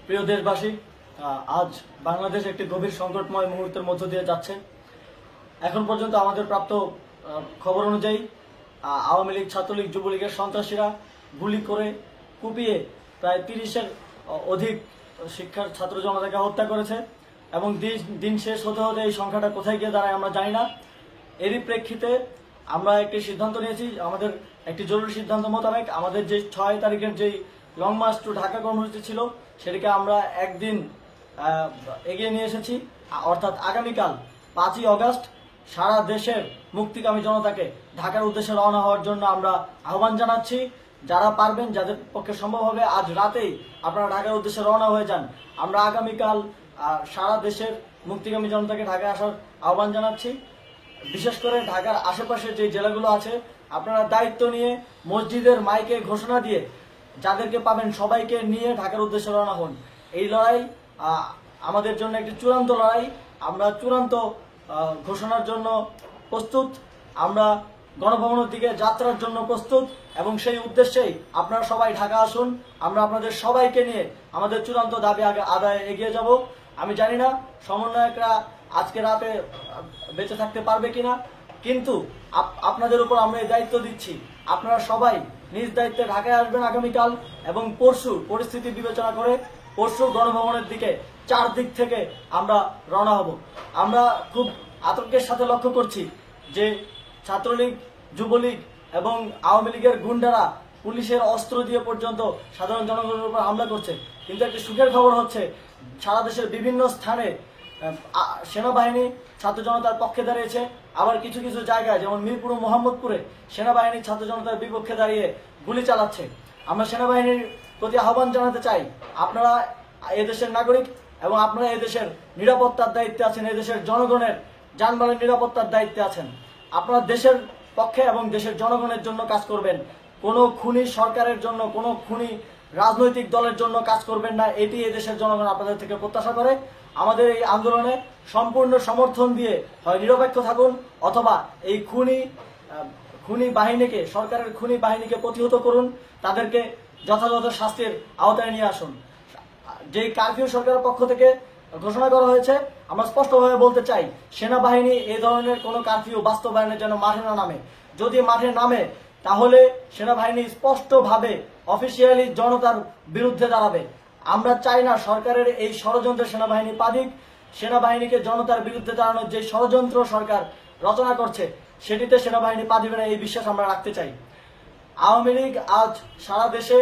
প্রিয় দেশবাসী, আজ বাংলাদেশ একটি গভীর সংকটময় মুহূর্তের মধ্য দিয়ে যাচ্ছে। এখন পর্যন্ত আমাদের প্রাপ্ত খবর অনুযায়ী আওয়ামী লীগ, ছাত্রলীগ, যুবলীগের সন্ত্রাসীরা গুলি করে কুপিয়ে প্রায় 30-এর অধিক শিক্ষার ছাত্র জনতাকে হত্যা করেছে এবং দিন শেষ হতে হতে এই সংখ্যাটা কোথায় গিয়ে দাঁড়ায় আমরা জানি না। এরই প্রেক্ষিতে আমরা একটি সিদ্ধান্ত নিয়েছি, আমাদের একটি জরুরি সিদ্ধান্ত মোতাবেক আমাদের যে 6 তারিখের যেই লং মার্চ টু ঢাকা কর্মসূচি ছিল সেটাকে আমরা একদিন এগিয়ে নিয়ে এসেছি। অর্থাৎ আগামীকাল 5ই অগস্ট সারা দেশের মুক্তিকামী জনতাকে ঢাকার উদ্দেশ্যে রওনা হওয়ার জন্য আমরা আহ্বান জানাচ্ছি। যারা পারবেন, যাদের পক্ষে সম্ভব হবে, আজ রাতেই আপনারা ঢাকার উদ্দেশ্যে রওনা হয়ে যান। আমরা আগামীকাল সারা দেশের মুক্তিকামী জনতাকে ঢাকায় আসার আহ্বান জানাচ্ছি। বিশেষ করে ঢাকার আশেপাশে যে জেলাগুলো আছে, আপনারা দায়িত্ব নিয়ে মসজিদের মাইকে ঘোষণা দিয়ে যাদেরকে পাবেন সবাইকে নিয়ে ঢাকার উদ্দেশ্যে রওনা হন। এই লড়াই আমাদের জন্য একটি চূড়ান্ত লড়াই। আমরা চূড়ান্ত ঘোষণার জন্য প্রস্তুত, আমরা গণভবনের দিকে যাত্রার জন্য প্রস্তুত এবং সেই উদ্দেশ্যেই আপনারা সবাই ঢাকা আসুন। আমরা আপনাদের সবাইকে নিয়ে আমাদের চূড়ান্ত দাবি আদায়ে এগিয়ে যাব। আমি জানি না সমন্বয়করা আজকে রাতে বেঁচে থাকতে পারবে কিনা, কিন্তু আপনাদের উপর আমরা এই দায়িত্ব দিচ্ছি। আপনারা সবাই নিজ দায়িত্বে ঢাকায় আসবেন আগামীকাল এবং পরশু পরিস্থিতি বিবেচনা করে পরশু গণভবনের দিকে 4 দিক থেকে আমরা রওনা হব। আমরা খুব আতঙ্কের সাথে লক্ষ্য করছি যে ছাত্রলীগ, যুবলীগ এবং আওয়ামী লীগের গুন্ডারা পুলিশের অস্ত্র দিয়ে পর্যন্ত সাধারণ জনগণের উপর হামলা করছে। কিন্তু একটি সুখের খবর হচ্ছে, সারা দেশের বিভিন্ন স্থানে সেনাবাহিনী ছাত্র জনতার পক্ষে দাঁড়িয়েছে। আবার কিছু কিছু জায়গায় যেমন মিরপুর ও মোহাম্মদপুরে সেনাবাহিনী ছাত্র জনতার বিপক্ষে দাঁড়িয়ে গুলি চালাচ্ছে। আমরা সেনাবাহিনীর প্রতি আহ্বান জানাতে চাই, আপনারা এদেশের নাগরিক এবং আপনারা এদেশের নিরাপত্তার দায়িত্বে আছেন, এদেশের জনগণের যানবাহনের নিরাপত্তার দায়িত্বে আছেন। আপনারা দেশের পক্ষে এবং দেশের জনগণের জন্য কাজ করবেন। কোনো খুনি সরকারের জন্য, কোনো খুনি রাজনৈতিক দলের জন্য কাজ করবেন না। এটি এদেশের জনগণ আপনাদের থেকে প্রত্যাশা করে। আমাদের এই আন্দোলনে সম্পূর্ণ সমর্থন দিয়ে হয় নিরপেক্ষ থাকুন, অথবা এই খুনি বাহিনীকে, সরকারের খুনি বাহিনীকে প্রতিহত করুন, তাদেরকে যথাযথ শাস্তির আওতায় নিয়ে আসুন। যে কারফিউ সরকারের পক্ষ থেকে ঘোষণা করা হয়েছে, আমরা স্পষ্টভাবে বলতে চাই, সেনাবাহিনী এই ধরনের কোনো কারফিউ বাস্তবায়নের জন্য মাঠে না নামে। যদি মাঠে নামে তাহলে সেনাবাহিনী স্পষ্টভাবে অফিসিয়ালি জনতার বিরুদ্ধে দাঁড়াবে। আমরা চাই না সরকারের এই ষড়যন্ত্রে সেনাবাহিনী পা দিক। সেনাবাহিনীকে জনতার বিরুদ্ধে দাঁড়ানোর যে ষড়যন্ত্র সরকার রচনা করছে সেটিতে সেনাবাহিনী পা দিবে না, এই বিশ্বাস আমরা রাখতে চাই। আওয়ামী লীগ আজ সারা দেশে